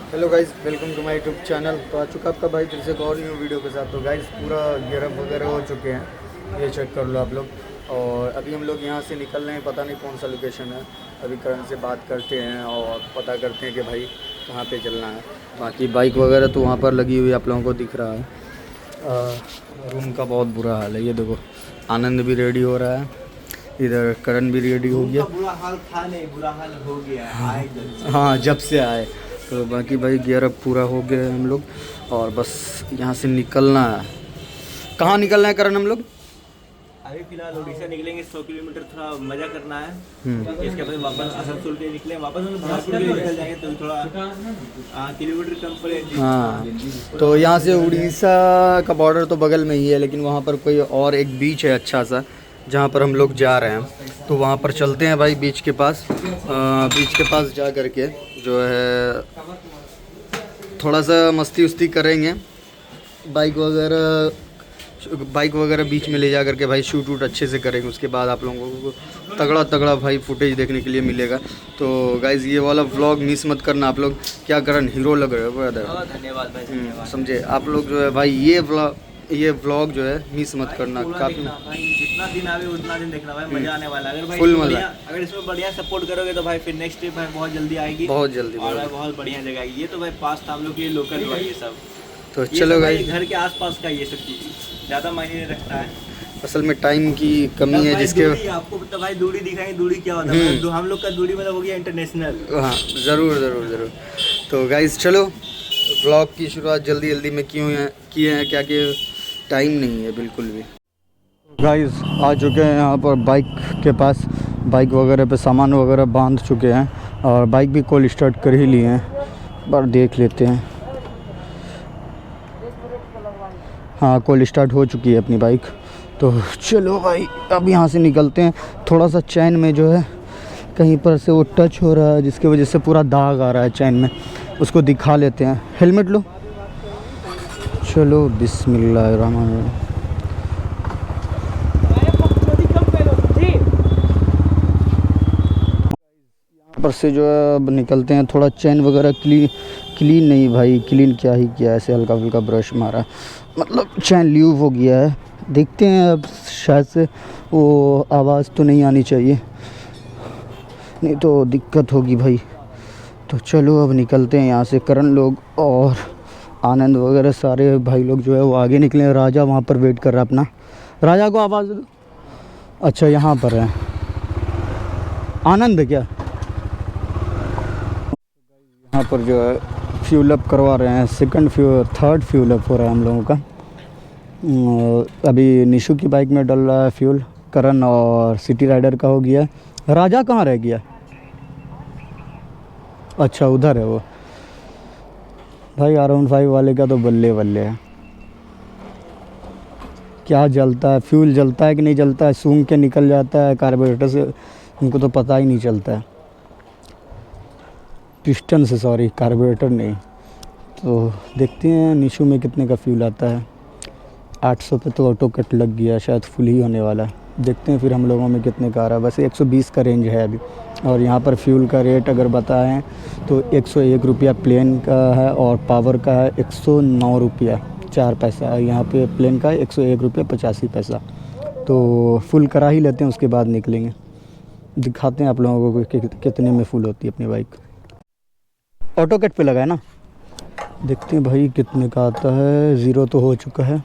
Hello guys, welcome to my YouTube channel. तो आ चुका आपका भाई फिर से एक और न्यू वीडियो के साथ। तो गाइस पूरा गियरअप वगैरह हो चुके हैं, ये चेक कर लो आप लोग। और अभी हम लोग यहाँ से निकल रहे हैं, पता नहीं कौन सा लोकेशन है। अभी करण से बात करते हैं और पता करते हैं कि भाई कहाँ पे चलना है। बाकी बाइक वगैरह तो वहाँ पर लगी हुई आप लोगों को दिख रहा है। रूम का बहुत बुरा हाल है, ये देखो। आनंद भी रेडी हो रहा है, इधर करण भी रेडी हो गया। बुरा हाल था नहीं, बुरा हाल हो गया आए जब। हाँ, जब से आए। तो बाकी भाई गियरअप पूरा हो गया है हम लोग, और बस यहाँ से निकलना है। कहाँ निकलना है करण हम लोग? अभी फिलहाल उड़ीसा निकलेंगे, 100 किलोमीटर थोड़ा मजा करना है। इसके बाद वापस आसनसोल के निकले, वापस हम लोग बिलासपुर के लिए निकल जाएंगे, तो थोड़ा किलोमीटर कम पड़े। हाँ, तो यहाँ से उड़ीसा का बॉर्डर तो बगल में ही है, लेकिन वहाँ पर कोई और एक बीच है अच्छा सा, जहाँ पर हम लोग जा रहे हैं। तो वहाँ पर चलते हैं भाई, बीच के पास। बीच के पास जा करके जो है थोड़ा सा मस्ती उस्ती करेंगे। बाइक वगैरह बीच में ले जा करके भाई शूट वूट अच्छे से करेंगे। उसके बाद आप लोगों को तगड़ा तगड़ा भाई फुटेज देखने के लिए मिलेगा। तो गाइज़ ये वाला व्लॉग मिस मत करना आप लोग। क्या करण हीरो लग रहे हो ब्रदर? धन्यवाद भाई। समझे आप लोग जो है भाई, ये व्लॉग जो है मिस मत करना। काफ़ी जितना दिन आवे उतना दिन देखना भाई, मजा आने वाला है। अगर भाई फुल मजा। अगर इसमें बढ़िया सपोर्ट करोगे तो भाई फिर नेक्स्ट ट्रिप भाई बहुत जल्दी आएगी, बहुत जल्दी। और भाई बहुत बढ़िया जगह है ये। तो भाई पास था हम लोग के लिए, लोकल हुआ ये सब। तो चलो भाई, घर के आसपास का ये सब चीज़ ज़्यादा मायने नहीं रखता है। असल में टाइम की कमी है जिसके। आपको तो भाई दूरी दिखाएंगे, दूरी क्या होता है। हम लोग का दूरी मतलब हो गया इंटरनेशनल। हाँ, ज़रूर। तो गाइज़ चलो, व्लॉग की शुरुआत जल्दी जल्दी में किए हैं क्या कि टाइम नहीं है बिल्कुल भी। गाइज़ आ चुके हैं यहाँ पर बाइक के पास। बाइक वगैरह पे सामान वगैरह बांध चुके हैं, और बाइक भी कॉल स्टार्ट कर ही लिए हैं। पर देख लेते हैं। हाँ, कॉल स्टार्ट हो चुकी है अपनी बाइक। तो चलो भाई अब यहाँ से निकलते हैं। थोड़ा सा चैन में जो है कहीं पर से वो टच हो रहा है, जिसकी वजह से पूरा दाग आ रहा है चैन में। उसको दिखा लेते हैं। हेलमेट लो। चलो बिस्मिल्लाहिर्रहमानिर्रहीम। यहाँ पर से जो है अब निकलते हैं। थोड़ा चैन वगैरह क्लीन नहीं भाई, क्लीन क्या ही किया, ऐसे हल्का फुल्का ब्रश मारा, मतलब चैन ल्यूव हो गया है। देखते हैं अब, शायद से वो आवाज़ तो नहीं आनी चाहिए, नहीं तो दिक्कत होगी भाई। तो चलो अब निकलते हैं यहाँ से। करण लोग और आनंद वगैरह सारे भाई लोग जो है वो आगे निकले। राजा वहाँ पर वेट कर रहा है अपना। राजा को आवाज़ दो। अच्छा, यहाँ पर है आनंद क्या? यहाँ पर जो है फ्यूल अप करवा रहे हैं। थर्ड फ्यूल अप हो रहा है हम लोगों का। अभी निशु की बाइक में डल रहा है फ्यूल, करण और सिटी राइडर का हो गया। राजा कहाँ रह गया? अच्छा, उधर है वो। भाई R15 वाले का तो बल्ले बल्ले है। क्या जलता है, फ्यूल जलता है कि नहीं जलता है, सूंघ के निकल जाता है कार्बोरेटर से, उनको तो पता ही नहीं चलता है। पिस्टन से, सॉरी, कार्बोरेटर नहीं। तो देखते हैं निशु में कितने का फ्यूल आता है। 800 पे तो ऑटो कट लग गया, शायद फुल ही होने वाला है। देखते हैं फिर हम लोगों में कितने का आ रहा है। वैसे 120 का रेंज है अभी। और यहाँ पर फ्यूल का रेट अगर बताएं तो 101 रुपया प्लेन का है, और पावर का है 109 रुपया 4 पैसा। यहाँ पे प्लेन का 101 रुपया 85 पैसा। तो फुल करा ही लेते हैं, उसके बाद निकलेंगे। दिखाते हैं आप लोगों को कि कितने में फुल होती है अपनी बाइक। ऑटो कट पे लगा है ना, देखते हैं भाई कितने का आता है। 0 तो हो चुका है।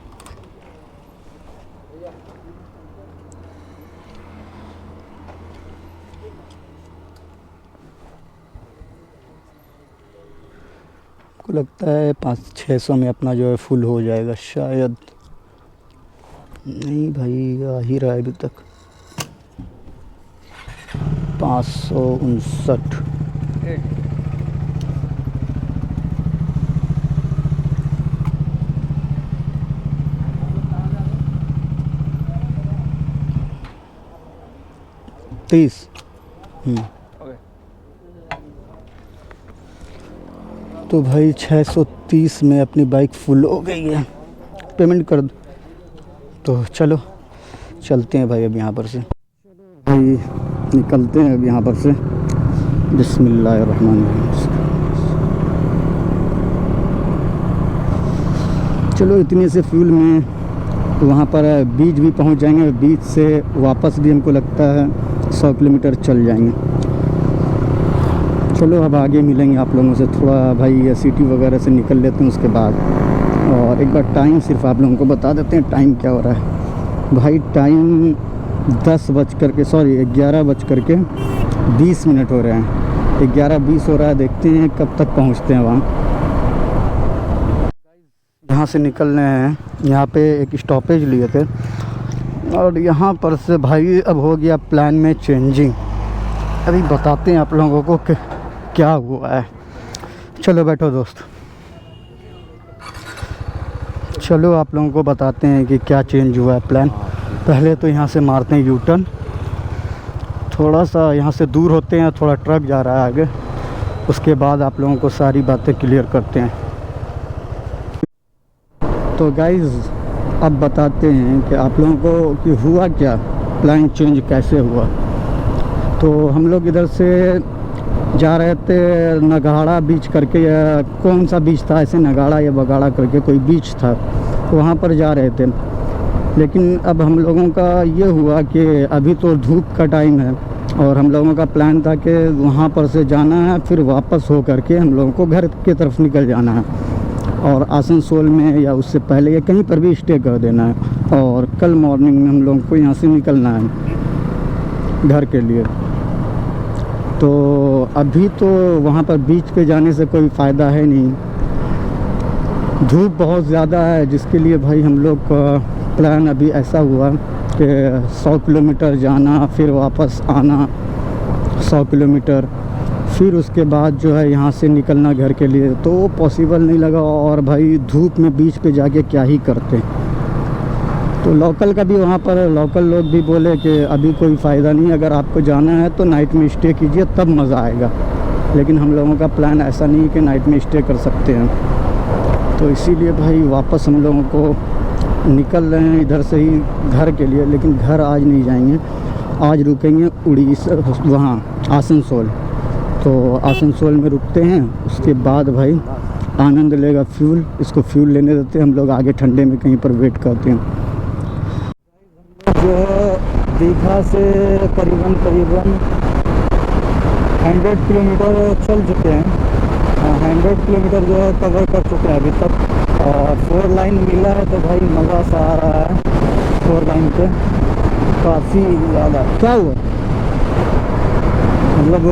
को लगता है 500-600 में अपना जो है फुल हो जाएगा शायद। नहीं भाई, आ ही रहा है अभी तक। 559। तीस। तो भाई 630 में अपनी बाइक फुल हो गई है। पेमेंट कर दो। तो चलो चलते हैं भाई अब यहाँ पर से। भाई निकलते हैं अब यहाँ पर से। बिस्मिल्लाहिर्रहमानिर्रहीम। चलो इतने से फ्यूल में वहाँ पर बीच भी पहुँच जाएंगे। बीच से वापस भी हमको लगता है 100 किलोमीटर चल जाएंगे। चलो अब आगे मिलेंगे आप लोगों से, थोड़ा भाई सिटी वगैरह से निकल लेते हैं उसके बाद। और एक बार टाइम सिर्फ आप लोगों को बता देते हैं टाइम क्या हो रहा है। भाई टाइम 11:20 हो रहे हैं। 11:20 हो रहा है, देखते हैं कब तक पहुंचते हैं वहाँ। यहाँ से निकल रहे हैं, यहाँ पे एक स्टॉपेज लिए थे और यहाँ पर से भाई अब हो गया प्लान में चेंजिंग। अभी बताते हैं आप लोगों को कि क्या हुआ है। चलो बैठो दोस्त, चलो आप लोगों को बताते हैं कि क्या चेंज हुआ है प्लान। पहले तो यहाँ से मारते हैं यू टर्न, थोड़ा सा यहाँ से दूर होते हैं, थोड़ा ट्रक जा रहा है आगे, उसके बाद आप लोगों को सारी बातें क्लियर करते हैं। तो गाइज़ अब बताते हैं कि आप लोगों को कि हुआ क्या, प्लान चेंज कैसे हुआ। तो हम लोग इधर से जा रहे थे नगाड़ा बीच करके, या कौन सा बीच था ऐसे, नगाड़ा या बगाड़ा करके कोई बीच था, तो वहाँ पर जा रहे थे। लेकिन अब हम लोगों का ये हुआ कि अभी तो धूप का टाइम है और हम लोगों का प्लान था कि वहाँ पर से जाना है, फिर वापस हो करके हम लोगों को घर की तरफ निकल जाना है और आसनसोल में या उससे पहले या कहीं पर भी स्टे कर देना है। और कल मॉर्निंग में हम लोगों को यहाँ से निकलना है घर के लिए। तो अभी तो वहाँ पर बीच पे जाने से कोई फ़ायदा है नहीं, धूप बहुत ज़्यादा है, जिसके लिए भाई हम लोग का प्लान अभी ऐसा हुआ कि 100 किलोमीटर जाना, फिर वापस आना 100 किलोमीटर, फिर उसके बाद जो है यहाँ से निकलना घर के लिए, तो वो पॉसिबल नहीं लगा। और भाई धूप में बीच पे जाके क्या ही करते। तो लोकल का भी वहाँ पर लोकल लोग भी बोले कि अभी कोई फ़ायदा नहीं, अगर आपको जाना है तो नाइट में स्टे कीजिए तब मज़ा आएगा। लेकिन हम लोगों का प्लान ऐसा नहीं कि नाइट में स्टे कर सकते हैं, तो इसीलिए भाई वापस हम लोगों को निकल रहे हैं इधर से ही घर के लिए। लेकिन घर आज नहीं जाएंगे, आज रुकेंगे उड़ीसा, वहाँ आसनसोल। तो आसनसोल में रुकते हैं, उसके बाद भाई आनंद लेगा फ्यूल, इसको फ्यूल लेने देते हैं, हम लोग आगे ठंडे में कहीं पर वेट करते हैं। जो दीघा से करीबन 100 किलोमीटर चल चुके हैं, 100 किलोमीटर जो है कवर कर चुके हैं अभी तक। और 4 लाइन मिला है तो भाई मज़ा सा आ रहा है 4 लाइन पे, काफ़ी ज़्यादा। क्या हुआ, मतलब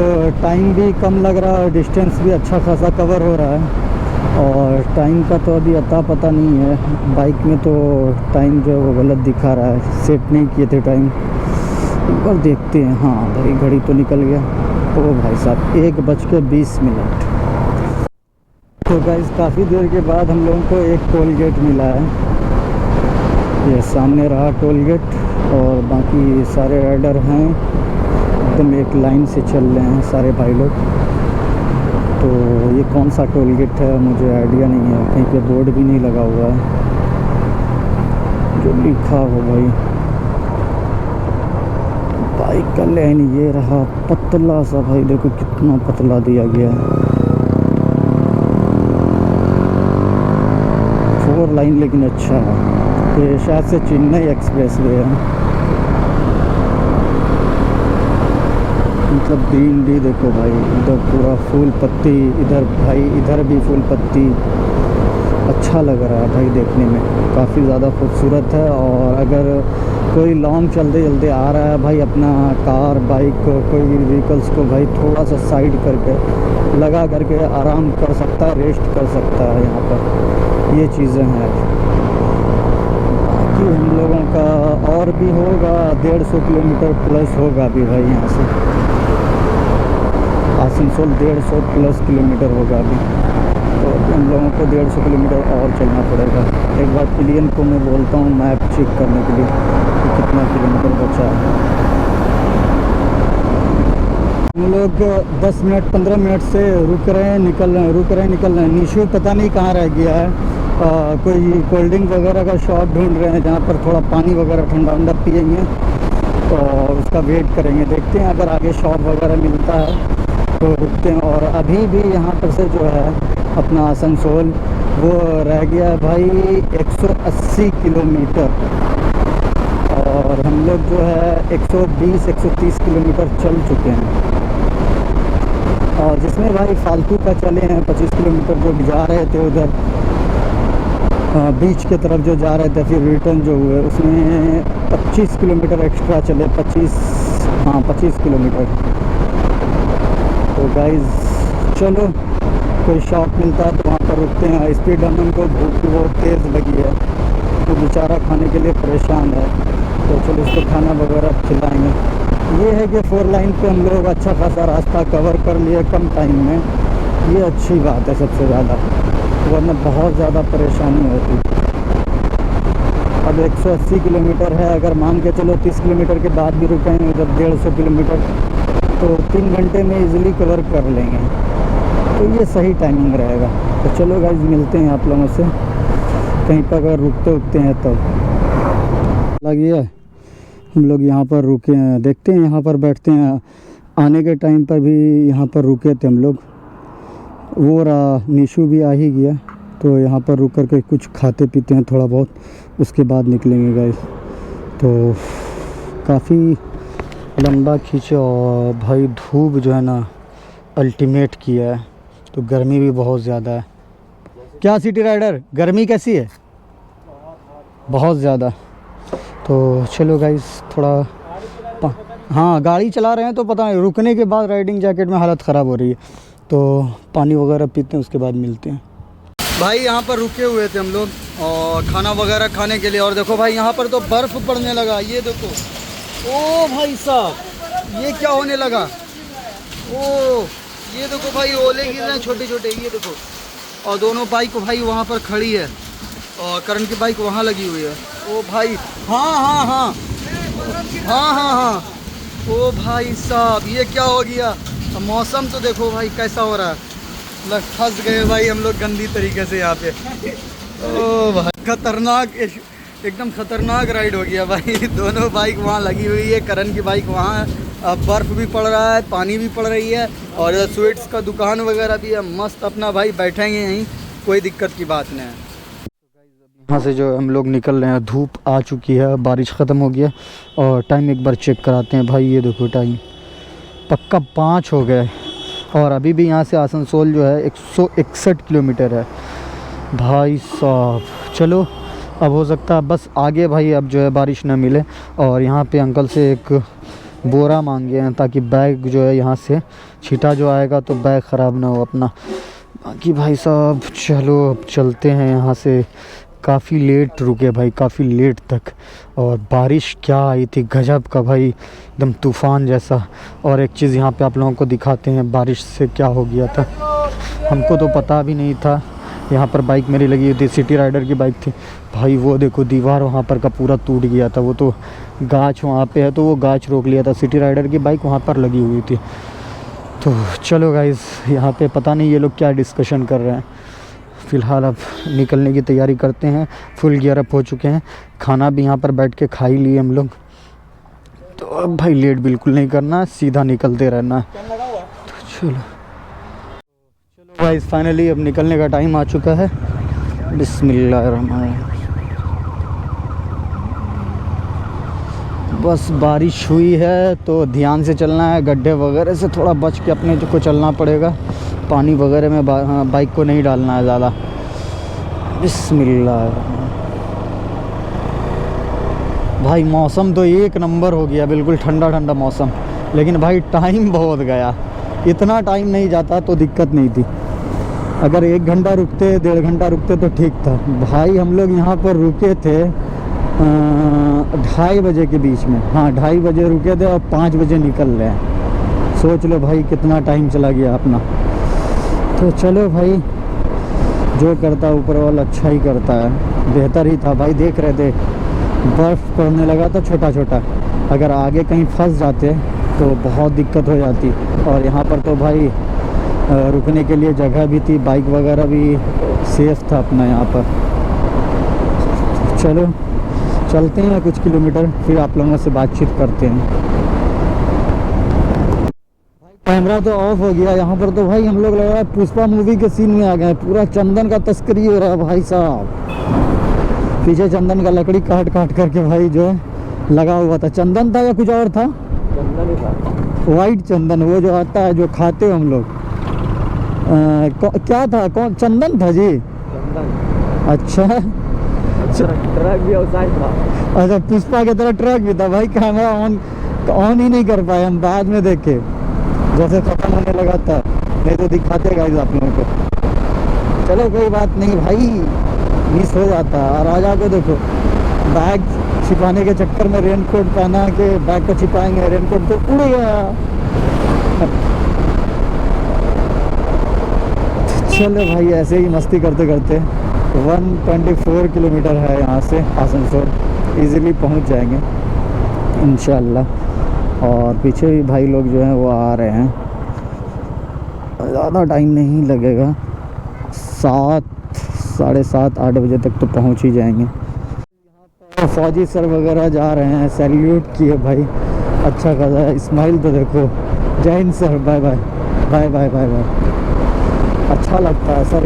टाइम भी कम लग रहा है, डिस्टेंस भी अच्छा खासा कवर हो रहा है। और टाइम का तो अभी अता पता नहीं है, बाइक में तो टाइम जो है वो गलत दिखा रहा है, सेट नहीं किए थे टाइम। एक बार देखते हैं, हाँ भाई घड़ी तो निकल गया। ओ भाई साहब 1:20 तो गाइस काफ़ी देर के बाद हम लोगों को एक टोल गेट मिला है, ये सामने रहा टोल गेट। और बाकी सारे राइडर हैं एकदम एक लाइन से चल रहे हैं सारे भाई लोग। तो ये कौन सा टोल गेट है मुझे आइडिया नहीं है, कहीं पे बोर्ड भी नहीं लगा हुआ है, जो लिखा हो भाई। बाइक का लेन ये रहा, पतला सा भाई, देखो कितना पतला दिया गया है। 4 लाइन लेकिन अच्छा है, ये शायद से चेन्नई एक्सप्रेस वे है। मतलब ग्रीनरी देखो भाई, इधर पूरा फूल पत्ती, इधर भाई इधर भी फूल पत्ती, अच्छा लग रहा है भाई देखने में, काफ़ी ज़्यादा खूबसूरत है। और अगर कोई लॉन्ग चलते चलते आ रहा है भाई, अपना कार बाइक कोई भी व्हीकल्स को भाई थोड़ा सा साइड करके लगा करके आराम कर सकता है, रेस्ट कर सकता है यहाँ पर, ये चीज़ें हैं। बाकी हम लोगों का और भी होगा 150 किलोमीटर प्लस होगा अभी भाई, यहाँ से आसनसोल 150 प्लस किलोमीटर होगा अभी। तो हम लोगों को 150 किलोमीटर और चलना पड़ेगा। एक बार क्लियन को मैं बोलता हूँ मैप चेक करने के लिए कि कितना किलोमीटर बचा है। हम लोग 10 मिनट 15 मिनट से रुक रहे हैं निकल रहे हैं। निशु पता नहीं कहाँ रह गया है, कोई कोल्ड ड्रिंक वगैरह का शॉप ढूंढ रहे हैं जहाँ पर थोड़ा पानी वगैरह ठंडा ठंडा पिएंगे, तो उसका वेट करेंगे। देखते हैं अगर आगे शॉप वगैरह मिलता है तो रुकते हैं। और अभी भी यहाँ पर से जो है अपना आसनसोल वो रह गया है भाई 180 किलोमीटर, और हम लोग जो है 120-130 किलोमीटर चल चुके हैं। और जिसमें भाई फालतू का चले हैं 25 किलोमीटर जो जा रहे थे उधर बीच के तरफ जो जा रहे थे, फिर रिटर्न जो हुए उसमें 25 किलोमीटर एक्स्ट्रा चले, 25 किलोमीटर। तो गाइज़ चलो, कोई शॉप मिलता है तो वहाँ पर रुकते हैं। स्पीड अमन को भूख बहुत तेज़ लगी है, तो बेचारा खाने के लिए परेशान है, तो चलो इसको खाना वगैरह खिलाएंगे। ये है कि 4 लाइन पे हम लोग अच्छा खासा रास्ता कवर कर लिए कम टाइम में, ये अच्छी बात है सबसे ज़्यादा, वरना बहुत ज़्यादा परेशानी होती। अब 180 किलोमीटर है, अगर मान के चलो 30 किलोमीटर के बाद भी रुकेंगे उधर 150 किलोमीटर, तो 3 घंटे में इजीली कवर कर लेंगे, तो ये सही टाइमिंग रहेगा। तो चलो गाइस, मिलते हैं आप लोगों से कहीं पर अगर रुकते हैं तब। लगी है, हम लोग यहाँ पर रुके हैं, देखते हैं यहाँ पर बैठते हैं। आने के टाइम पर भी यहाँ पर रुके थे हम लोग, वो निशु भी आ ही गया, तो यहाँ पर रुक कर के कुछ खाते पीते हैं थोड़ा बहुत, उसके बाद निकलेंगे गाइस। तो काफ़ी लंबा खींचे, और भाई धूप जो है ना अल्टीमेट किया है, तो गर्मी भी बहुत ज़्यादा है। क्या सिटी राइडर, गर्मी कैसी है? बहुत ज़्यादा। तो चलो गाइस, थोड़ा हाँ गाड़ी चला रहे हैं तो पता नहीं, रुकने के बाद राइडिंग जैकेट में हालत ख़राब हो रही है, तो पानी वगैरह पीते हैं, उसके बाद मिलते हैं। भाई यहाँ पर रुके हुए थे हम लोग और खाना वगैरह खाने के लिए, और देखो भाई यहाँ पर तो बर्फ़ पड़ने लगा, ये देखो। ओ भाई साहब, ये क्या होने लगा? ओ ये देखो भाई, ओले गिर रहे हैं छोटे छोटे, ये देखो। और दोनों बाइक भाई वहाँ पर खड़ी है, और करण की बाइक वहाँ लगी हुई है। ओ भाई, हाँ हाँ हाँ हाँ हाँ हाँ, ओ भाई साहब, ये क्या हो गया? मौसम तो देखो भाई कैसा हो रहा है, मतलब फंस गए भाई हम लोग गंदी तरीके से यहाँ पे। ओ भाई खतरनाक, एकदम खतरनाक राइड हो गया भाई। दोनों बाइक वहाँ लगी हुई है, करण की बाइक वहाँ है, अब बर्फ़ भी पड़ रहा है, पानी भी पड़ रही है, और स्वीट्स का दुकान वगैरह भी है, मस्त अपना भाई बैठेंगे यहीं, कोई दिक्कत की बात नहीं है। यहाँ से जो हम लोग निकल रहे हैं, धूप आ चुकी है, बारिश ख़त्म हो गया, और टाइम एक बार चेक कराते हैं भाई। ये देखो टाइम पक्का 5 हो गए, और अभी भी यहाँ से आसनसोल जो है 161 किलोमीटर है भाई साहब। चलो, अब हो सकता है बस आगे भाई अब जो है बारिश ना मिले, और यहाँ पे अंकल से एक बोरा मांगे हैं ताकि बैग जो है यहाँ से छीटा जो आएगा तो बैग ख़राब ना हो अपना। बाकी भाई साहब चलो अब चलते हैं यहाँ से। काफ़ी लेट रुके भाई, काफ़ी लेट तक, और बारिश क्या आई थी गजब का भाई, एकदम तूफ़ान जैसा। और एक चीज़ यहाँ पे आप लोगों को दिखाते हैं बारिश से क्या हो गया था, हमको तो पता भी नहीं था। यहाँ पर बाइक मेरी लगी हुई थी, सिटी राइडर की बाइक थी भाई, वो देखो दीवार वहाँ पर का पूरा टूट गया था, वो तो गाछ वहाँ पे है तो वो गाछ रोक लिया था, सिटी राइडर की बाइक वहाँ पर लगी हुई थी। तो चलो गाइस, यहाँ पे पता नहीं ये लोग क्या डिस्कशन कर रहे हैं। फ़िलहाल अब निकलने की तैयारी करते हैं, फुल गियर अप हो चुके हैं, खाना भी यहाँ पर बैठ के खा ही लिए हम लोग, तो अब भाई लेट बिल्कुल नहीं करना, सीधा निकलते रहना। तो चलो गाइस, फाइनली अब निकलने का टाइम आ चुका है। बिस्मिल्लाहिर्रहमानिर्रहीम। बस बारिश हुई है तो ध्यान से चलना है, गड्ढे वगैरह से थोड़ा बच के अपने को चलना पड़ेगा, पानी वगैरह में बाइक को नहीं डालना है ज़्यादा। बिस्मिल्लाह। भाई मौसम तो एक नंबर हो गया, बिल्कुल ठंडा ठंडा मौसम, लेकिन भाई टाइम बहुत गया। इतना टाइम नहीं जाता तो दिक्कत नहीं थी, अगर 1 घंटा रुकते 1.5 घंटा रुकते तो ठीक था। भाई हम लोग यहाँ पर रुके थे 2:30 बजे के बीच में, हाँ 2:30 बजे रुके थे और 5 बजे निकल रहे हैं। सोच लो भाई कितना टाइम चला गया अपना। तो चलो भाई, जो करता है ऊपर वाला अच्छा ही करता है, बेहतर ही था भाई। देख रहे थे बर्फ़ पड़ने लगा था छोटा छोटा, अगर आगे कहीं फंस जाते तो बहुत दिक्कत हो जाती। और यहाँ पर तो भाई रुकने के लिए जगह भी थी, बाइक वगैरह भी सेफ़ था अपना यहाँ पर। चलो चलते हैं कुछ किलोमीटर, फिर आप लोगों से बातचीत करते हैं। कैमरा तो ऑफ हो गया। यहाँ पर तो भाई हम लोग लग रहा है पुष्पा मूवी के सीन में आ गए हैं। पूरा चंदन का तस्करी हो रहा है भाई साहब। पीछे चंदन का लकड़ी काट काट करके भाई जो है लगा हुआ था। चंदन था या कुछ और था? चंदन ही था। वाइट चंदन, वो जो आता है जो खाते हम लोग। क्या था, कौन चंदन था जी? चंदन। अच्छा ट्रक भी आउटसाइड था। अच्छा, पुष्पा की तरह ट्रक भी था भाई। कैमरा ऑन ही नहीं कर पाए हम, बाद में देखे जैसे खत्म होने लगा था, नहीं तो दिखाते गाइस आप लोगों को। चलो कोई बात नहीं भाई, मिस हो जाता। और राजा को देखो, बैग छिपाने के चक्कर में रेनकोट पहना के बैग को छिपाएंगे, रेनकोट तो उड़ गया। चलो भाई, ऐसे ही मस्ती करते करते 124 किलोमीटर है यहाँ से आसनसोल, इजीली पहुँच जाएंगे इंशाल्लाह। और पीछे भी भाई लोग जो हैं वो आ रहे हैं, ज़्यादा टाइम नहीं लगेगा, 7 साढ़े 7 8 बजे तक तो पहुँच ही जाएंगे। यहाँ पर फौजी सर वगैरह जा रहे हैं, सैल्यूट किए भाई, अच्छा खासा है। इस्माइल तो देखो, Jai Hind sir, bye bye bye bye bye bye. अच्छा लगता है सर,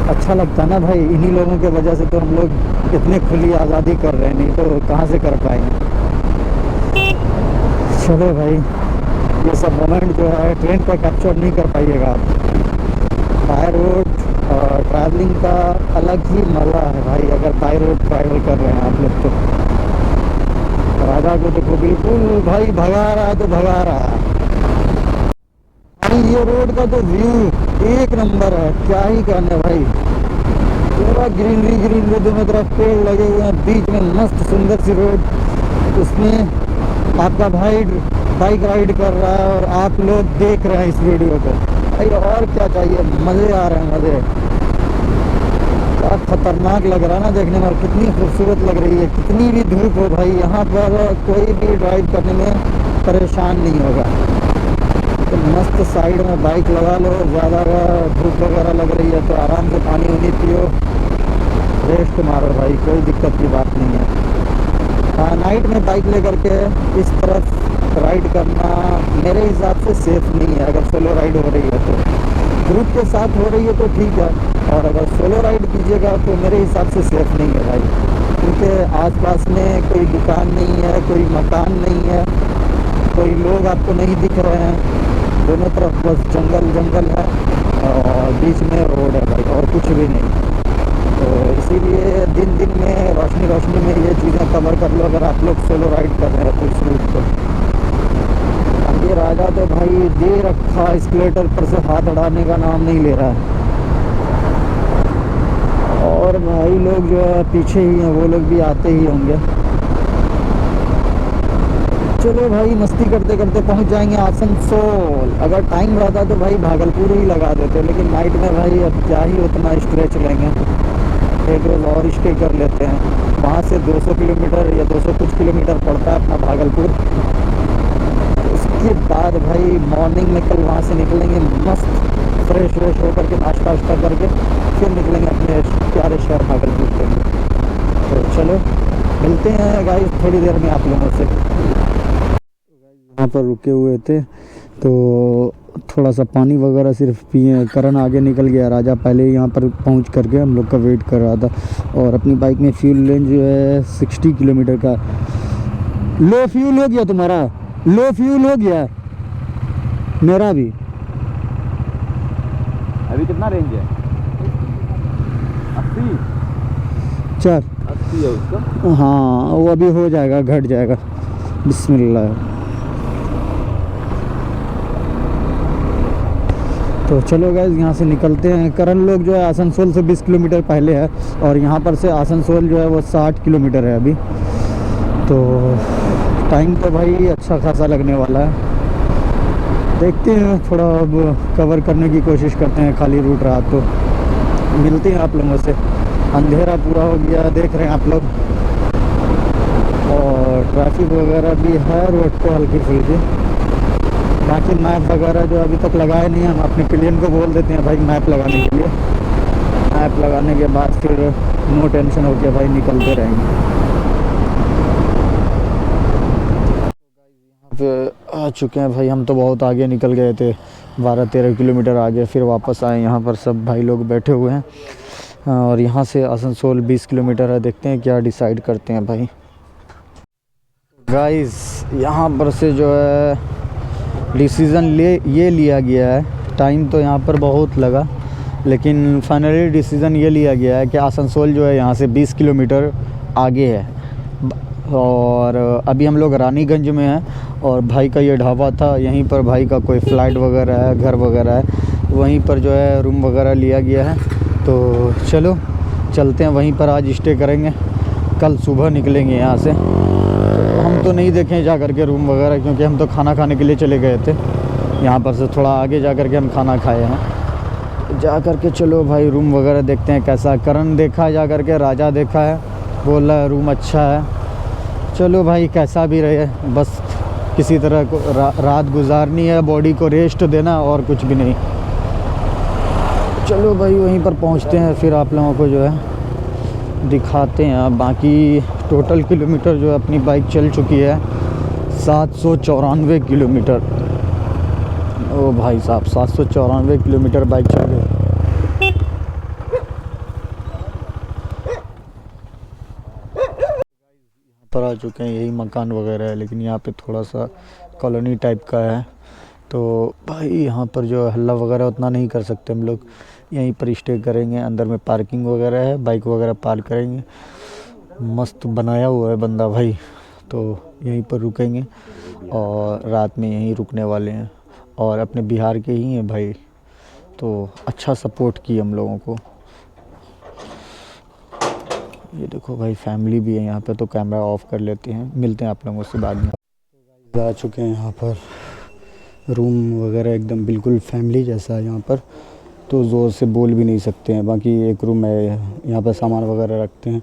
अच्छा लगता है ना भाई, इन्हीं लोगों के वजह से तो हम लोग इतने खुली आज़ादी कर रहे हैं, नहीं तो कहाँ से कर पाएंगे। चलो भाई, ये सब मोमेंट जो है ट्रेन पर कैप्चर नहीं कर पाइएगा आप। बाय रोड ट्रैवलिंग का अलग ही मज़ा है भाई, अगर बाय रोड ट्रैवल कर रहे हैं आप लोग तो। राजा को देखो, बिल्कुल भाई भगा रहा है तो भगा रहा है भाई। ये रोड का तो व्यू एक नंबर है, क्या ही कहने भाई। पूरा ग्रीनरी दोनों तरफ पेड़ लगे हुए हैं, बीच में मस्त सुंदर सी रोड, उसमें आपका भाई बाइक राइड कर रहा है और आप लोग देख रहे हैं इस वीडियो को। भाई और क्या चाहिए, मज़े आ रहे हैं मज़े। क्या खतरनाक लग रहा है ना देखने में, कितनी खूबसूरत लग रही है। कितनी भी धूप हो भाई, यहाँ पर कोई भी ड्राइव करने में परेशान नहीं होगा। तो मस्त साइड में बाइक लगा लो, ज़्यादा धूप वगैरह लग रही है तो आराम से पानी उनी पियो, रेस्ट मारो भाई, कोई दिक्कत की बात नहीं है। नाइट में बाइक लेकर के इस तरफ राइड करना मेरे हिसाब से सेफ़ नहीं है। अगर सोलो राइड हो रही है तो, ग्रुप के साथ हो रही है तो ठीक है, और अगर सोलो राइड कीजिएगा तो मेरे हिसाब से सेफ़ नहीं है भाई, क्योंकि आसपास में कोई दुकान नहीं है, कोई मकान नहीं है, कोई लोग आपको नहीं दिख रहे हैं, दोनों तरफ बस जंगल है और बीच में रोड है भाई, और कुछ भी नहीं। तो इसीलिए दिन में रोशनी में ये चीज़ें कवर कर लो अगर आप लोग सोलो राइड कर रहे हैं तो इस रूट को। अब ये राजा तो भाई दे रखा, स्केलेटर पर से हाथ अड़ाने का नाम नहीं ले रहा है। और भाई लोग जो है पीछे ही हैं, वो लोग भी आते ही होंगे। चलो भाई, मस्ती करते करते पहुंच जाएंगे आसनसोल। अगर टाइम रहता तो भाई भागलपुर ही लगा देते, लेकिन नाइट में भाई अब क्या ही उतना स्ट्रेच लेंगे, एक रोज़ और स्टे कर लेते हैं। वहाँ से 200 किलोमीटर या 200 कुछ किलोमीटर पड़ता है अपना भागलपुर। उसके बाद भाई मॉर्निंग में कल वहाँ से निकलेंगे, मस्त फ्रेश होकर के नाश्ता करके फिर निकलेंगे अपने प्यारे शहर भागलपुर के लिए। तो चलो मिलते हैं गाइस थोड़ी देर में आप लोगों से। यहाँ पर रुके हुए थे तो थोड़ा सा पानी वगैरह सिर्फ पिए। करण आगे निकल गया, राजा पहले ही यहाँ पर पहुँच करके हम लोग का वेट कर रहा था। और अपनी बाइक में फ्यूल रेंज जो है 60 किलोमीटर का। लो फ्यूल हो गया तुम्हारा, लो फ्यूल हो गया मेरा भी। अभी कितना रेंज है? 80 है उसका। हाँ वो अभी हो जाएगा, घट जाएगा। बिस्मिल्लाह। तो चलो गाइस यहाँ से निकलते हैं। करण लोग जो है आसनसोल से 20 किलोमीटर पहले है और यहाँ पर से आसनसोल जो है वो 60 किलोमीटर है अभी। तो टाइम तो भाई अच्छा खासा लगने वाला है, देखते हैं, थोड़ा अब कवर करने की कोशिश करते हैं। खाली रूट रहा तो मिलते हैं आप लोगों से। अंधेरा पूरा हो गया, देख रहे हैं आप लोग, और ट्रैफिक वगैरह भी है रोड पे हल्की फुल्की। बाकी मैप वगैरह जो अभी तक लगाए नहीं, हम अपने पिलियन को बोल देते हैं भाई मैप लगाने के लिए। मैप लगाने के बाद फिर नो टेंशन हो के भाई निकलते रहेंगे। पे आ चुके हैं भाई। हम तो बहुत आगे निकल गए थे, 12-13 किलोमीटर आगे, फिर वापस आए। यहाँ पर सब भाई लोग बैठे हुए हैं और यहाँ से आसनसोल 20 किलोमीटर है। देखते हैं क्या डिसाइड करते हैं भाई। गाइस यहाँ पर से जो है डिसीज़न ये लिया गया है। टाइम तो यहाँ पर बहुत लगा, लेकिन फाइनली डिसीज़न ये लिया गया है कि आसनसोल जो है यहाँ से 20 किलोमीटर आगे है। और अभी हम लोग रानीगंज में हैं और भाई का ये ढाबा था, यहीं पर भाई का कोई फ़्लैट वगैरह है, घर वगैरह है, वहीं पर जो है रूम वगैरह लिया गया है। तो चलो चलते हैं, वहीं पर आज स्टे करेंगे, कल सुबह निकलेंगे यहाँ से। तो हम तो नहीं देखें जा कर के रूम वगैरह, क्योंकि हम तो खाना खाने के लिए चले गए थे। यहाँ पर से थोड़ा आगे जा कर के हम खाना खाए हैं। जा कर के चलो भाई रूम वगैरह देखते हैं कैसा। करण देखा जा कर के, राजा देखा है, बोल रहा है रूम अच्छा है। चलो भाई कैसा भी रहे, बस किसी तरह को रात गुजारनी है, बॉडी को रेस्ट देना और कुछ भी नहीं। चलो भाई वहीं पर पहुंचते हैं, फिर आप लोगों को जो है दिखाते हैं। बाकी टोटल किलोमीटर जो है अपनी बाइक चल चुकी है 794 किलोमीटर। ओ भाई साहब 794 किलोमीटर बाइक चल गई। पर आ चुके हैं, यही मकान वगैरह है, लेकिन यहाँ पे थोड़ा सा कॉलोनी टाइप का है। तो भाई यहाँ पर जो हल्ला वगैरह उतना नहीं कर सकते हम लोग, यहीं पर स्टे करेंगे। अंदर में पार्किंग वगैरह है, बाइक वगैरह पार्क करेंगे। मस्त बनाया हुआ है बंदा भाई, तो यहीं पर रुकेंगे और रात में यहीं रुकने वाले हैं। और अपने बिहार के ही हैं भाई, तो अच्छा सपोर्ट किए हम लोगों को। ये देखो भाई फैमिली भी है यहाँ पे, तो कैमरा ऑफ कर लेते हैं, मिलते हैं आप लोगों से बाद में। आ चुके हैं यहाँ पर, रूम वगैरह एकदम बिल्कुल फैमिली जैसा है यहाँ पर, तो ज़ोर से बोल भी नहीं सकते हैं। बाकी एक रूम है, यहाँ पर सामान वगैरह रखते हैं।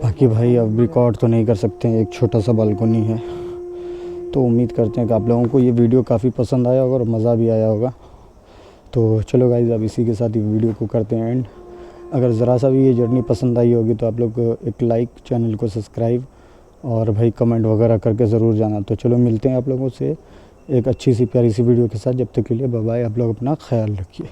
बाकी भाई अब रिकॉर्ड तो नहीं कर सकते हैं, एक छोटा सा बालकनी है। तो उम्मीद करते हैं कि आप लोगों को ये वीडियो काफ़ी पसंद आया होगा और मज़ा भी आया होगा। तो चलो गाइस अब इसी के साथ ही वीडियो को करते हैं एंड। अगर ज़रा सा भी ये जर्नी पसंद आई होगी तो आप लोग एक लाइक, चैनल को सब्सक्राइब और भाई कमेंट वगैरह करके ज़रूर जाना। तो चलो मिलते हैं आप लोगों से एक अच्छी सी प्यारी सी वीडियो के साथ। जब तक के लिए बाय बाय, आप लोग अपना ख्याल रखिए।